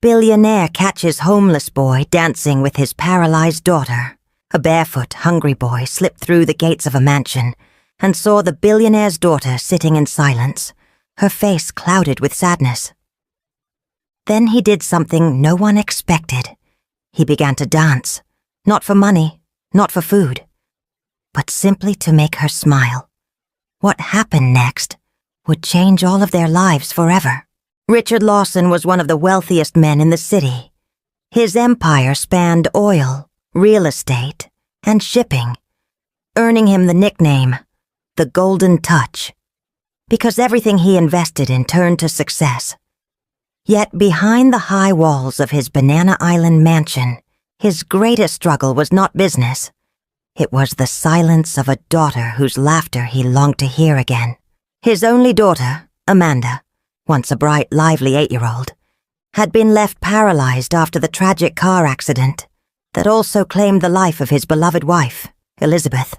Billionaire catches homeless boy dancing with his paralyzed daughter. A barefoot, hungry boy slipped through the gates of a mansion and saw the billionaire's daughter sitting in silence, her face clouded with sadness. Then he did something no one expected. He began to dance, not for money, not for food, but simply to make her smile. What happened next would change all of their lives forever. Richard Lawson was one of the wealthiest men in the city. His empire spanned oil, real estate, and shipping, earning him the nickname, the Golden Touch, because everything he invested in turned to success. Yet behind the high walls of his Banana Island mansion, his greatest struggle was not business. It was the silence of a daughter whose laughter he longed to hear again. His only daughter, Amanda, once a bright, lively 8-year-old, had been left paralyzed after the tragic car accident that also claimed the life of his beloved wife, Elizabeth.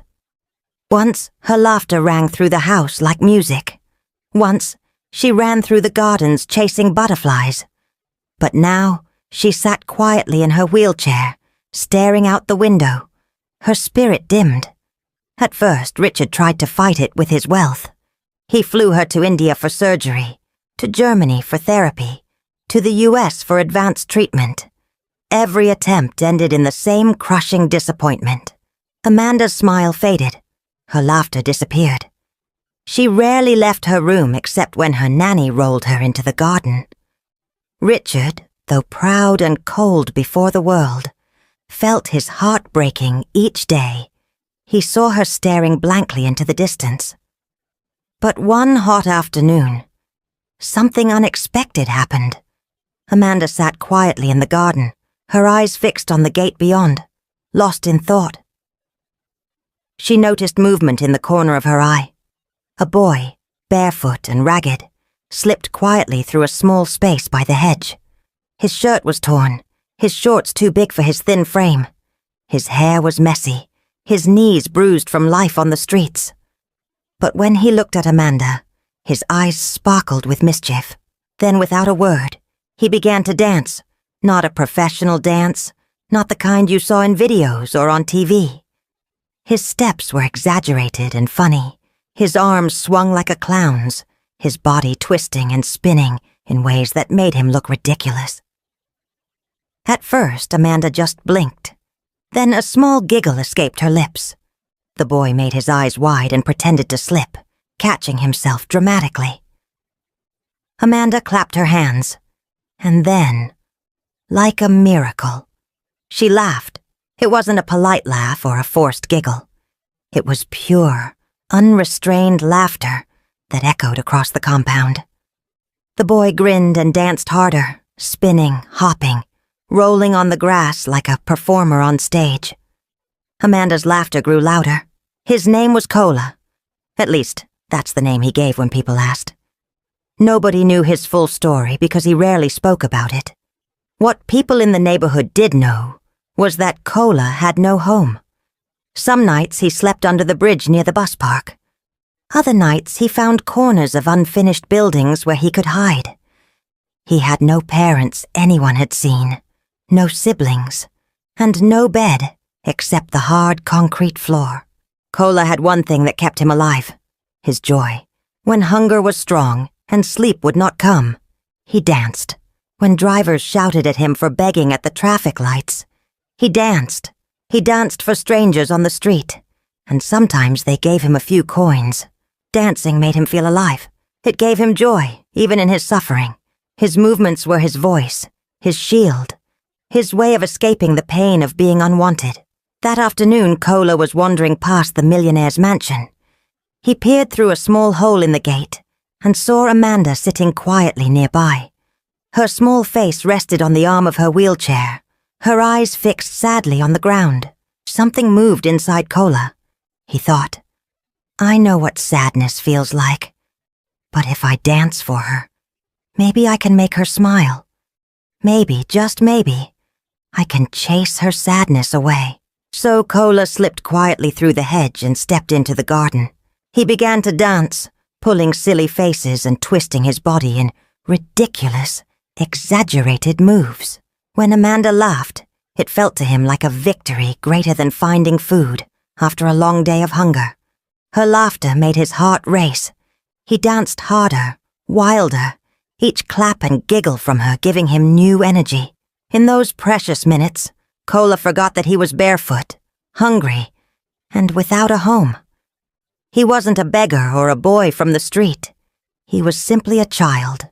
Once, her laughter rang through the house like music. Once, she ran through the gardens chasing butterflies. But now, she sat quietly in her wheelchair, staring out the window. Her spirit dimmed. At first, Richard tried to fight it with his wealth. He flew her to India for surgery, to Germany for therapy, to the US for advanced treatment. Every attempt ended in the same crushing disappointment. Amanda's smile faded. Her laughter disappeared. She rarely left her room except when her nanny rolled her into the garden. Richard, though proud and cold before the world, felt his heart breaking each day. He saw her staring blankly into the distance. But one hot afternoon, something unexpected happened. Amanda sat quietly in the garden, her eyes fixed on the gate beyond, lost in thought. She noticed movement in the corner of her eye. A boy, barefoot and ragged, slipped quietly through a small space by the hedge. His shirt was torn, his shorts too big for his thin frame. His hair was messy, his knees bruised from life on the streets. But when he looked at Amanda, his eyes sparkled with mischief. Then, without a word, he began to dance. Not a professional dance, not the kind you saw in videos or on TV. His steps were exaggerated and funny. His arms swung like a clown's, his body twisting and spinning in ways that made him look ridiculous. At first, Amanda just blinked. Then a small giggle escaped her lips. The boy made his eyes wide and pretended to slip, catching himself dramatically. Amanda clapped her hands, and then, like a miracle, she laughed. It wasn't a polite laugh or a forced giggle. It was pure, unrestrained laughter that echoed across the compound. The boy grinned and danced harder, spinning, hopping, rolling on the grass like a performer on stage. Amanda's laughter grew louder. His name was Cola. At least, that's the name he gave when people asked. Nobody knew his full story because he rarely spoke about it. What people in the neighborhood did know was that Cola had no home. Some nights he slept under the bridge near the bus park. Other nights he found corners of unfinished buildings where he could hide. He had no parents anyone had seen, no siblings, and no bed except the hard concrete floor. Cola had one thing that kept him alive, his joy. When hunger was strong and sleep would not come, he danced. When drivers shouted at him for begging at the traffic lights, he danced. He danced for strangers on the street, and sometimes they gave him a few coins. Dancing made him feel alive. It gave him joy, even in his suffering. His movements were his voice, his shield, his way of escaping the pain of being unwanted. That afternoon, Cola was wandering past the millionaire's mansion. He peered through a small hole in the gate and saw Amanda sitting quietly nearby. Her small face rested on the arm of her wheelchair, her eyes fixed sadly on the ground. Something moved inside Cola. He thought, I know what sadness feels like, but if I dance for her, maybe I can make her smile. Maybe, just maybe, I can chase her sadness away. So Cola slipped quietly through the hedge and stepped into the garden. He began to dance, pulling silly faces and twisting his body in ridiculous, exaggerated moves. When Amanda laughed, it felt to him like a victory greater than finding food after a long day of hunger. Her laughter made his heart race. He danced harder, wilder, each clap and giggle from her giving him new energy. In those precious minutes, Cola forgot that he was barefoot, hungry, and without a home. He wasn't a beggar or a boy from the street. He was simply a child,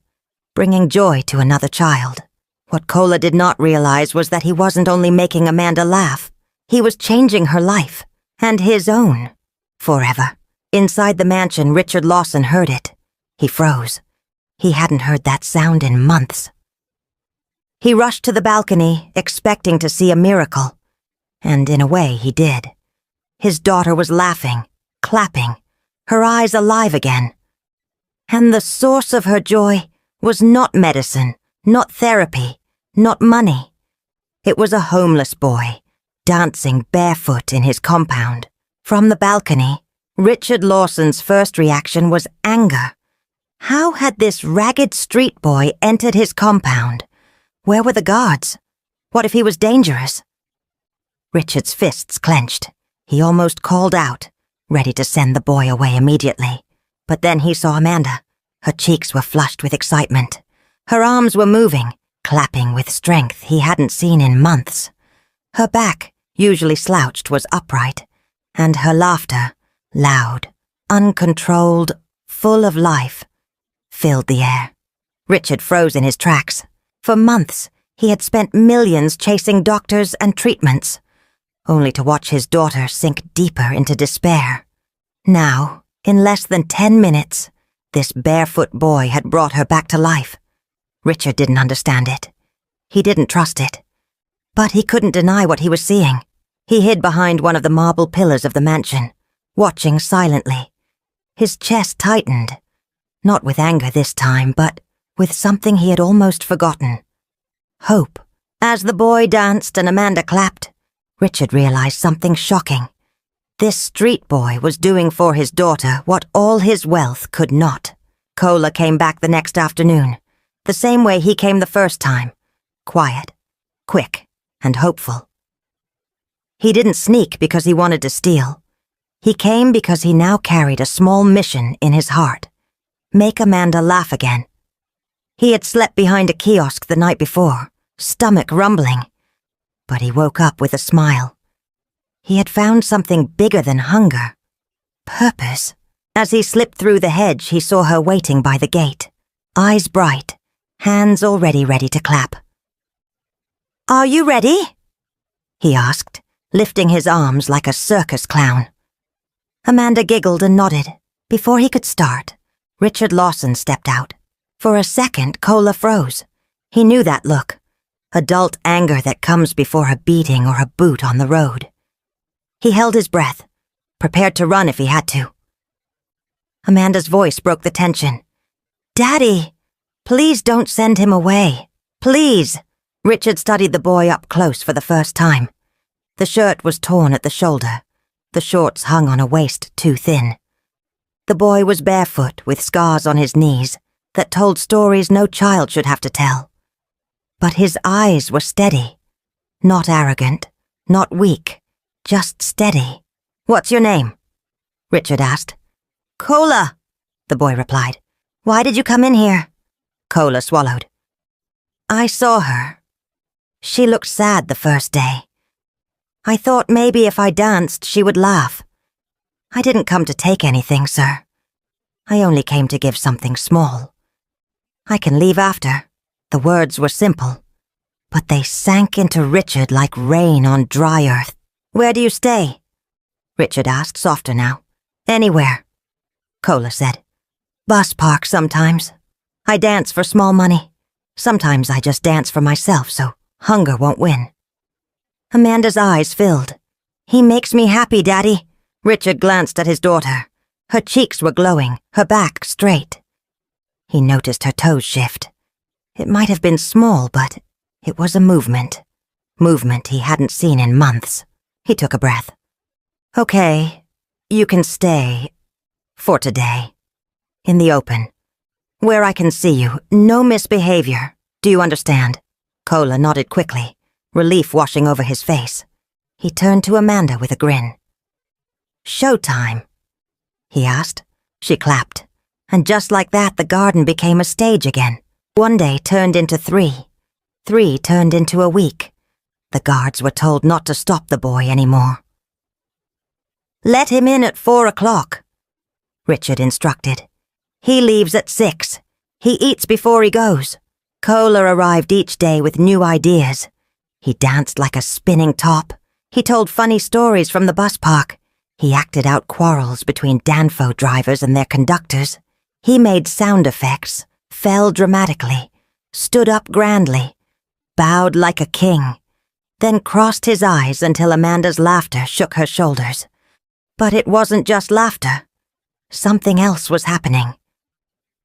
bringing joy to another child. What Cola did not realize was that he wasn't only making Amanda laugh, he was changing her life, and his own, forever. Inside the mansion, Richard Lawson heard it. He froze. He hadn't heard that sound in months. He rushed to the balcony, expecting to see a miracle. And in a way, he did. His daughter was laughing, clapping, her eyes alive again. And the source of her joy was not medicine, not therapy, not money. It was a homeless boy, dancing barefoot in his compound. From the balcony, Richard Lawson's first reaction was anger. How had this ragged street boy entered his compound? Where were the guards? What if he was dangerous? Richard's fists clenched. He almost called out, ready to send the boy away immediately. But then he saw Amanda. Her cheeks were flushed with excitement. Her arms were moving, clapping with strength he hadn't seen in months. Her back, usually slouched, was upright, and her laughter, loud, uncontrolled, full of life, filled the air. Richard froze in his tracks. For months, he had spent millions chasing doctors and treatments, only to watch his daughter sink deeper into despair. Now, in less than 10 minutes, this barefoot boy had brought her back to life. Richard didn't understand it. He didn't trust it. But he couldn't deny what he was seeing. He hid behind one of the marble pillars of the mansion, watching silently. His chest tightened, not with anger this time, but with something he had almost forgotten. Hope. As the boy danced and Amanda clapped, Richard realized something shocking. This street boy was doing for his daughter what all his wealth could not. Cola came back the next afternoon, the same way he came the first time. Quiet, quick, and hopeful. He didn't sneak because he wanted to steal. He came because he now carried a small mission in his heart. Make Amanda laugh again. He had slept behind a kiosk the night before, stomach rumbling. But he woke up with a smile. He had found something bigger than hunger. Purpose. As he slipped through the hedge, he saw her waiting by the gate, eyes bright, hands already ready to clap. "Are you ready?" he asked, lifting his arms like a circus clown. Amanda giggled and nodded. Before he could start, Richard Lawson stepped out. For a second, Cola froze. He knew that look. Adult anger that comes before a beating or a boot on the road. He held his breath, prepared to run if he had to. Amanda's voice broke the tension. "Daddy, please don't send him away. Please." Richard studied the boy up close for the first time. The shirt was torn at the shoulder. The shorts hung on a waist too thin. The boy was barefoot with scars on his knees that told stories no child should have to tell. But his eyes were steady. Not arrogant, not weak, just steady. "What's your name?" Richard asked. "Cola," the boy replied. "Why did you come in here?" Cola swallowed. "I saw her. She looked sad the first day. I thought maybe if I danced, she would laugh. I didn't come to take anything, sir. I only came to give something small. I can leave after." The words were simple, but they sank into Richard like rain on dry earth. "Where do you stay?" Richard asked, softer now. "Anywhere," Cola said. "Bus park sometimes. I dance for small money. Sometimes I just dance for myself so hunger won't win." Amanda's eyes filled. "He makes me happy, Daddy." Richard glanced at his daughter. Her cheeks were glowing, her back straight. He noticed her toes shift. It might have been small, but it was a movement. Movement he hadn't seen in months. He took a breath. "Okay, you can stay. For today. In the open. Where I can see you. No misbehavior. Do you understand? Cola nodded quickly, relief washing over his face. He turned to Amanda with a grin. Showtime, he asked. She clapped, and just like that the garden became a stage again. 1 day turned into 3. 3 turned into a week. The guards were told not to stop the boy anymore. Let him in at 4 o'clock, Richard instructed. He leaves at 6. He eats before he goes. Cola arrived each day with new ideas. He danced like a spinning top. He told funny stories from the bus park. He acted out quarrels between Danfo drivers and their conductors. He made sound effects, fell dramatically, stood up grandly, bowed like a king, then crossed his eyes until Amanda's laughter shook her shoulders. But it wasn't just laughter. Something else was happening.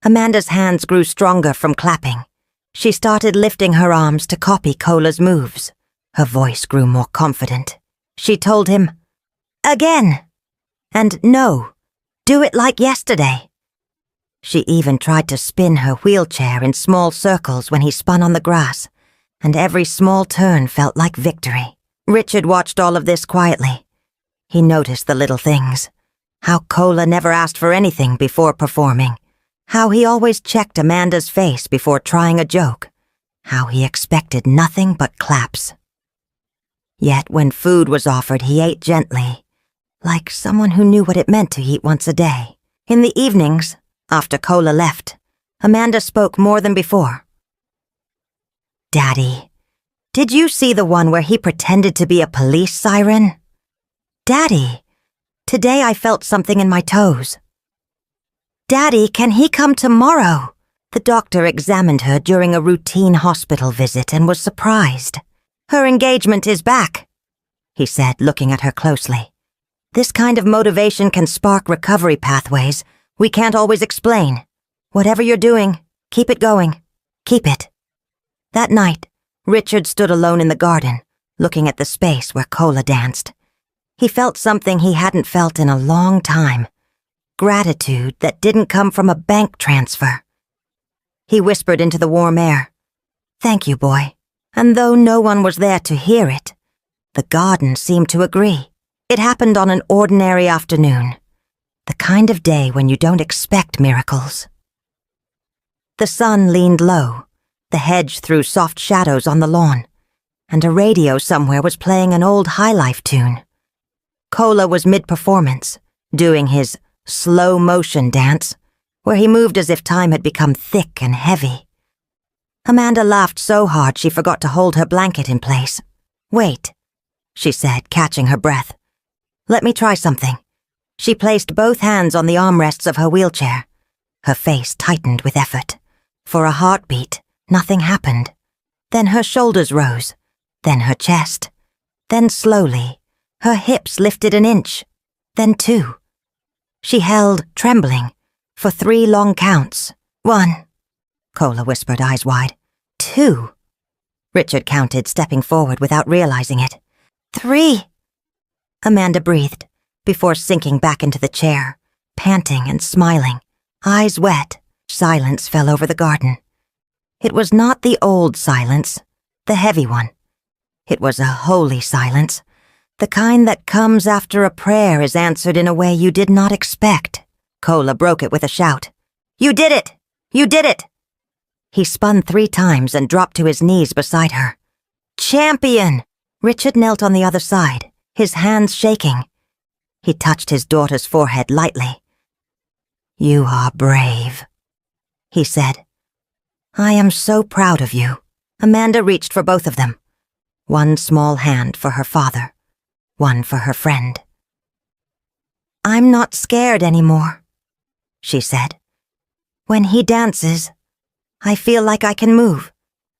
Amanda's hands grew stronger from clapping. She started lifting her arms to copy Cola's moves. Her voice grew more confident. She told him, "Again! And no, do it like yesterday." She even tried to spin her wheelchair in small circles when he spun on the grass, and every small turn felt like victory. Richard watched all of this quietly. He noticed the little things. How Cola never asked for anything before performing. How he always checked Amanda's face before trying a joke. How he expected nothing but claps. Yet when food was offered, he ate gently, like someone who knew what it meant to eat once a day. In the evenings, after Cola left, Amanda spoke more than before. "Daddy, did you see the one where he pretended to be a police siren? Daddy, today I felt something in my toes. Daddy, can he come tomorrow?" The doctor examined her during a routine hospital visit and was surprised. "Her engagement is back," he said, looking at her closely. "This kind of motivation can spark recovery pathways we can't always explain. Whatever you're doing, keep it going. Keep it." That night, Richard stood alone in the garden, looking at the space where Cola danced. He felt something he hadn't felt in a long time. Gratitude that didn't come from a bank transfer. He whispered into the warm air, "Thank you, boy." And though no one was there to hear it, the garden seemed to agree. It happened on an ordinary afternoon, the kind of day when you don't expect miracles. The sun leaned low, the hedge threw soft shadows on the lawn, and a radio somewhere was playing an old highlife tune. Cola was mid-performance, doing his slow-motion dance, where he moved as if time had become thick and heavy. Amanda laughed so hard she forgot to hold her blanket in place. "Wait," she said, catching her breath. "Let me try something." She placed both hands on the armrests of her wheelchair. Her face tightened with effort. For a heartbeat, nothing happened. Then her shoulders rose, then her chest. Then slowly, her hips lifted an inch, then 2. She held, trembling, for 3 long counts. 1, Cola whispered, eyes wide. 2, Richard counted, stepping forward without realizing it. 3, Amanda breathed, before sinking back into the chair, panting and smiling, eyes wet. Silence fell over the garden. It was not the old silence, the heavy one. It was a holy silence, the kind that comes after a prayer is answered in a way you did not expect. Cola broke it with a shout. "You did it! You did it!" He spun 3 times and dropped to his knees beside her. "Champion!" Richard knelt on the other side, his hands shaking. He touched his daughter's forehead lightly. "You are brave," he said. "I am so proud of you." Amanda reached for both of them. One small hand for her father, one for her friend. "I'm not scared anymore," she said. "When he dances, I feel like I can move.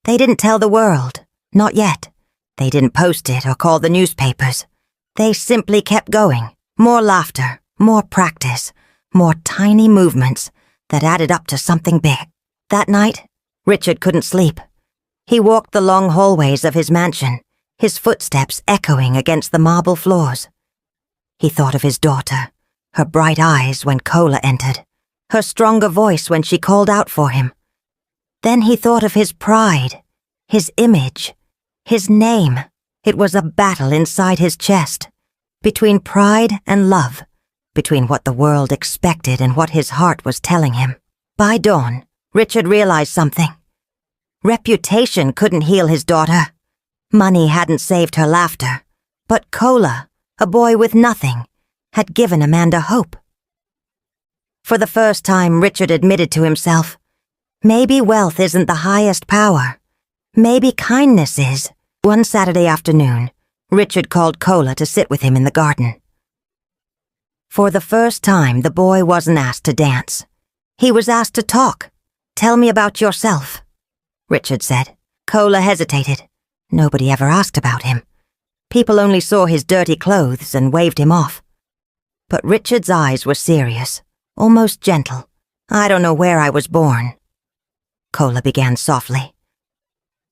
They didn't tell the world, not yet. They didn't post it or call the newspapers. They simply kept going. More laughter, more practice, more tiny movements that added up to something big. That night, Richard couldn't sleep. He walked the long hallways of his mansion, his footsteps echoing against the marble floors. He thought of his daughter, her bright eyes when Cola entered, her stronger voice when she called out for him. Then he thought of his pride, his image, his name. It was a battle inside his chest, between pride and love, between what the world expected and what his heart was telling him. By dawn, Richard realized something. Reputation couldn't heal his daughter. Money hadn't saved her laughter. But Cola, a boy with nothing, had given Amanda hope. For the first time, Richard admitted to himself, maybe wealth isn't the highest power. Maybe kindness is. One Saturday afternoon, Richard called Cola to sit with him in the garden. For the first time, the boy wasn't asked to dance. He was asked to talk. "Tell me about yourself," Richard said. Cola hesitated. Nobody ever asked about him. People only saw his dirty clothes and waved him off. But Richard's eyes were serious, almost gentle. "I don't know where I was born," Cola began softly.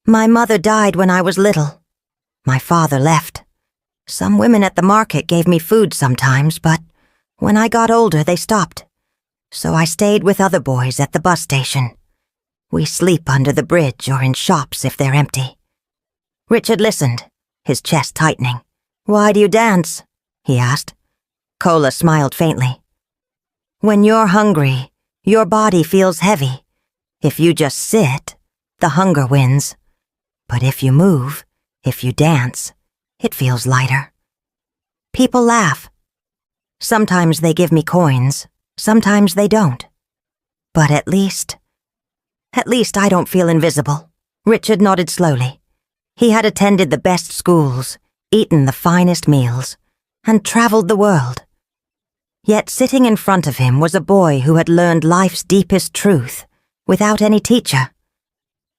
"My mother died when I was little. My father left. Some women at the market gave me food sometimes, but when I got older they stopped. So I stayed with other boys at the bus station. We sleep under the bridge or in shops if they're empty." Richard listened, his chest tightening. "Why do you dance?" he asked. Cola smiled faintly. "When you're hungry, your body feels heavy. If you just sit, the hunger wins. But if you move, if you dance, it feels lighter. People laugh. Sometimes they give me coins, sometimes they don't. But at least I don't feel invisible." Richard nodded slowly. He had attended the best schools, eaten the finest meals, and traveled the world. Yet sitting in front of him was a boy who had learned life's deepest truth without any teacher.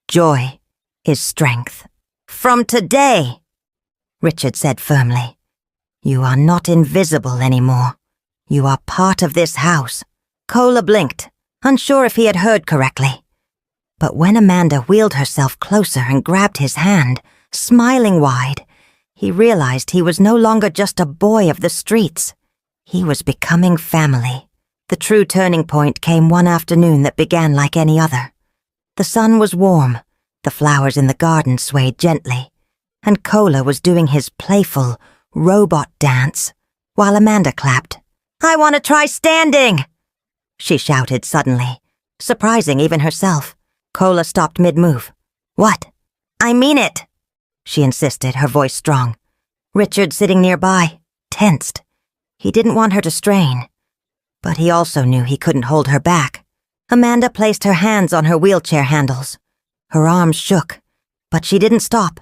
Joy is strength. "From today," Richard said firmly, "you are not invisible anymore. You are part of this house." Cola blinked, unsure if he had heard correctly. But when Amanda wheeled herself closer and grabbed his hand, smiling wide, he realized he was no longer just a boy of the streets. He was becoming family. The true turning point came one afternoon that began like any other. The sun was warm, the flowers in the garden swayed gently, and Cola was doing his playful, robot dance, while Amanda clapped. "I want to try standing!" she shouted suddenly, surprising even herself. Cola stopped mid-move. "What?" "I mean it," she insisted, her voice strong. Richard, sitting nearby, tensed. He didn't want her to strain, but he also knew he couldn't hold her back. Amanda placed her hands on her wheelchair handles. Her arms shook, but she didn't stop.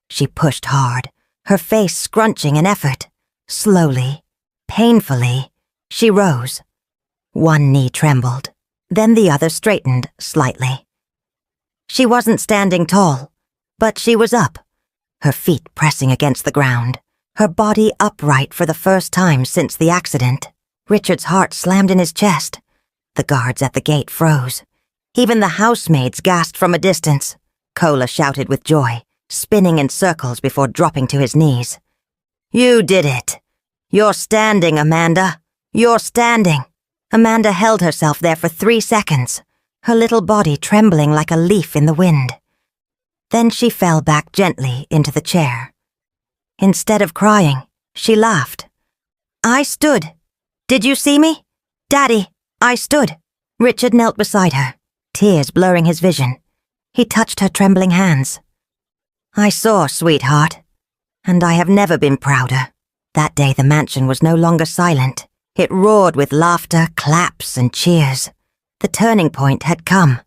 She pushed hard, her face scrunching in effort. Slowly, painfully, she rose. One knee trembled, then the other straightened slightly. She wasn't standing tall, but she was up, her feet pressing against the ground, her body upright for the first time since the accident. Richard's heart slammed in his chest. The guards at the gate froze. Even the housemaids gasped from a distance. Cola shouted with joy, spinning in circles before dropping to his knees. "You did it! You're standing, Amanda! You're standing!" Amanda held herself there for 3 seconds, her little body trembling like a leaf in the wind. Then she fell back gently into the chair. Instead of crying, she laughed. "I stood. Did you see me? Daddy, I stood." Richard knelt beside her, tears blurring his vision. He touched her trembling hands. "I saw, sweetheart, and I have never been prouder." That day the mansion was no longer silent. It roared with laughter, claps, and cheers. The turning point had come.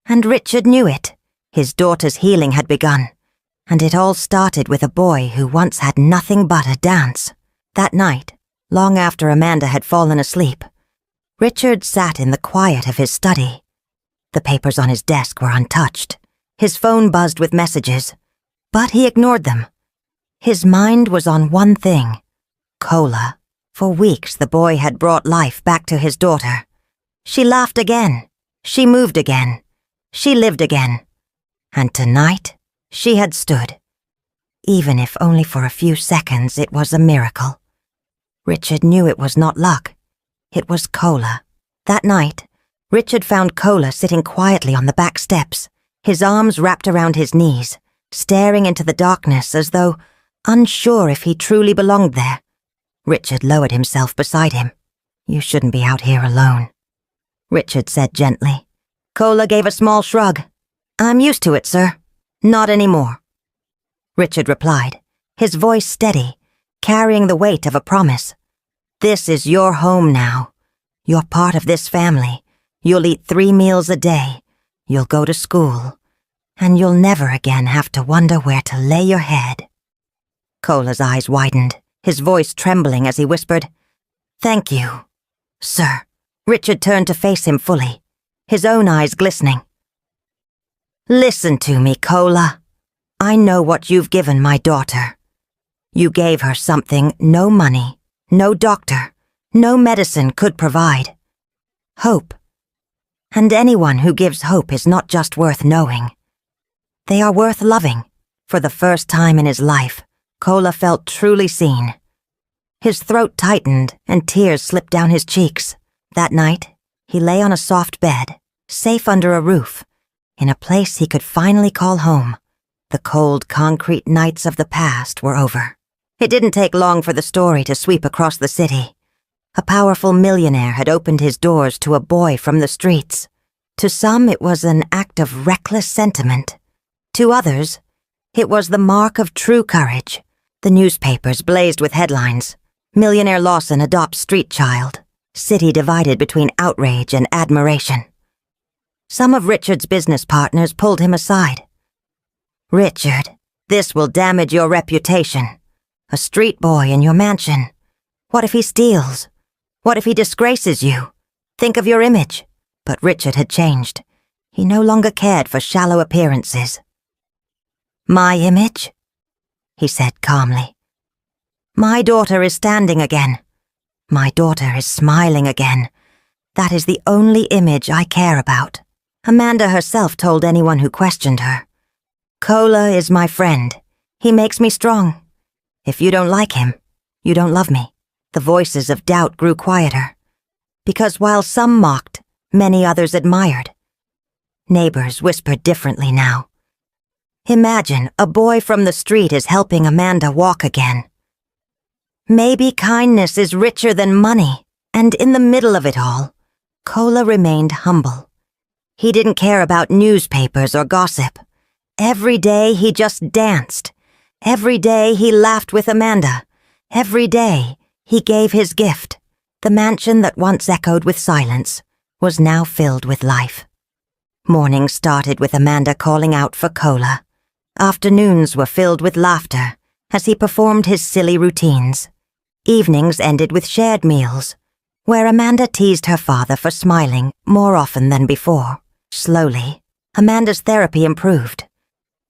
And Richard knew it. His daughter's healing had begun. And it all started with a boy who once had nothing but a dance. That night, long after Amanda had fallen asleep, Richard sat in the quiet of his study. The papers on his desk were untouched. His phone buzzed with messages, but he ignored them. His mind was on one thing, Cola. For weeks the boy had brought life back to his daughter. She laughed again. She moved again. She lived again. And tonight, she had stood. Even if only for a few seconds, it was a miracle. Richard knew it was not luck. It was Cola. That night, Richard found Cola sitting quietly on the back steps, his arms wrapped around his knees, staring into the darkness as though unsure if he truly belonged there. Richard lowered himself beside him. "You shouldn't be out here alone," Richard said gently. Cola gave a small shrug. "I'm used to it, sir. Not anymore," Richard replied, his voice steady, carrying the weight of a promise. "This is your home now. You're part of this family. You'll eat 3 meals a day. You'll go to school. And you'll never again have to wonder where to lay your head." Cola's eyes widened, his voice trembling as he whispered, "Thank you, sir." Richard turned to face him fully, his own eyes glistening. "Listen to me, Cola. I know what you've given my daughter. You gave her something no money, no doctor, no medicine could provide. Hope. And anyone who gives hope is not just worth knowing. They are worth loving." For the first time in his life, Cola felt truly seen. His throat tightened and tears slipped down his cheeks. That night, he lay on a soft bed, safe under a roof, in a place he could finally call home. The cold concrete nights of the past were over. It didn't take long for the story to sweep across the city. A powerful millionaire had opened his doors to a boy from the streets. To some, it was an act of reckless sentiment. To others, it was the mark of true courage. The newspapers blazed with headlines. "Millionaire Lawson adopts street child. City divided between outrage and admiration." Some of Richard's business partners pulled him aside. "Richard, this will damage your reputation. A street boy in your mansion. What if he steals? What if he disgraces you? Think of your image." But Richard had changed. He no longer cared for shallow appearances. "My image?" he said calmly. "My daughter is standing again. My daughter is smiling again. That is the only image I care about." Amanda herself told anyone who questioned her. "Cola is my friend. He makes me strong. If you don't like him, you don't love me." The voices of doubt grew quieter, because while some mocked, many others admired. Neighbors whispered differently now. Imagine a boy from the street is helping Amanda walk again. Maybe kindness is richer than money, and in the middle of it all, Cola remained humble. He didn't care about newspapers or gossip. Every day he just danced. Every day he laughed with Amanda. Every day he gave his gift. The mansion that once echoed with silence was now filled with life. Mornings started with Amanda calling out for Cola. Afternoons were filled with laughter as he performed his silly routines. Evenings ended with shared meals, where Amanda teased her father for smiling more often than before. Slowly, Amanda's therapy improved.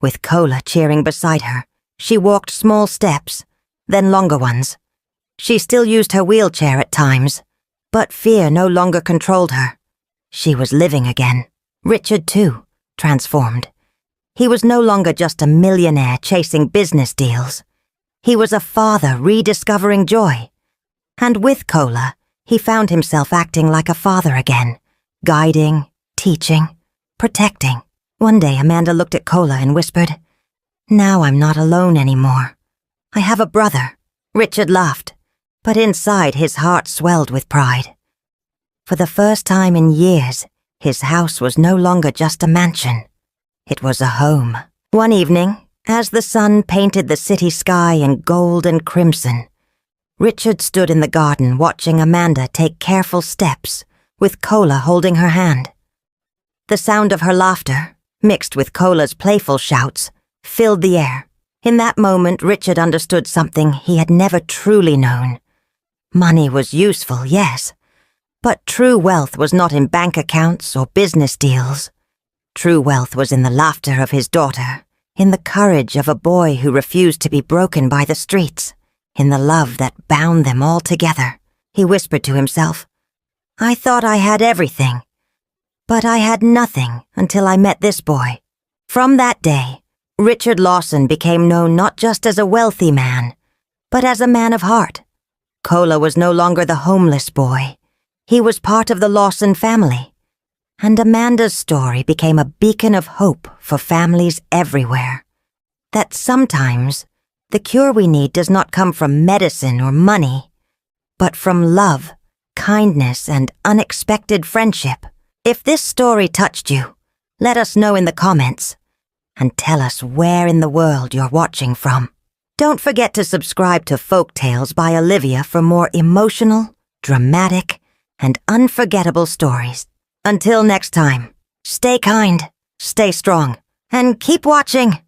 With Cola cheering beside her, she walked small steps, then longer ones. She still used her wheelchair at times, but fear no longer controlled her. She was living again. Richard, too, transformed. He was no longer just a millionaire chasing business deals. He was a father rediscovering joy. And with Cola, he found himself acting like a father again, guiding, teaching, protecting. One day Amanda looked at Cola and whispered, "Now I'm not alone anymore. I have a brother." Richard laughed, but inside his heart swelled with pride. For the first time in years, his house was no longer just a mansion. It was a home. One evening, as the sun painted the city sky in gold and crimson, Richard stood in the garden watching Amanda take careful steps, with Cola holding her hand. The sound of her laughter, mixed with Cola's playful shouts, filled the air. In that moment, Richard understood something he had never truly known. Money was useful, yes, but true wealth was not in bank accounts or business deals. True wealth was in the laughter of his daughter, in the courage of a boy who refused to be broken by the streets, in the love that bound them all together. He whispered to himself, "I thought I had everything, but I had nothing until I met this boy." From that day, Richard Lawson became known not just as a wealthy man, but as a man of heart. Cola was no longer the homeless boy. He was part of the Lawson family, And Amanda's story became a beacon of hope for families everywhere. That sometimes the cure we need does not come from medicine or money, but from love, kindness, and unexpected friendship. If this story touched you, let us know in the comments, and tell us where in the world you're watching from. Don't forget to subscribe to Folk Tales by Olivia for more emotional, dramatic, and unforgettable stories. Until next time, stay kind, stay strong, and keep watching.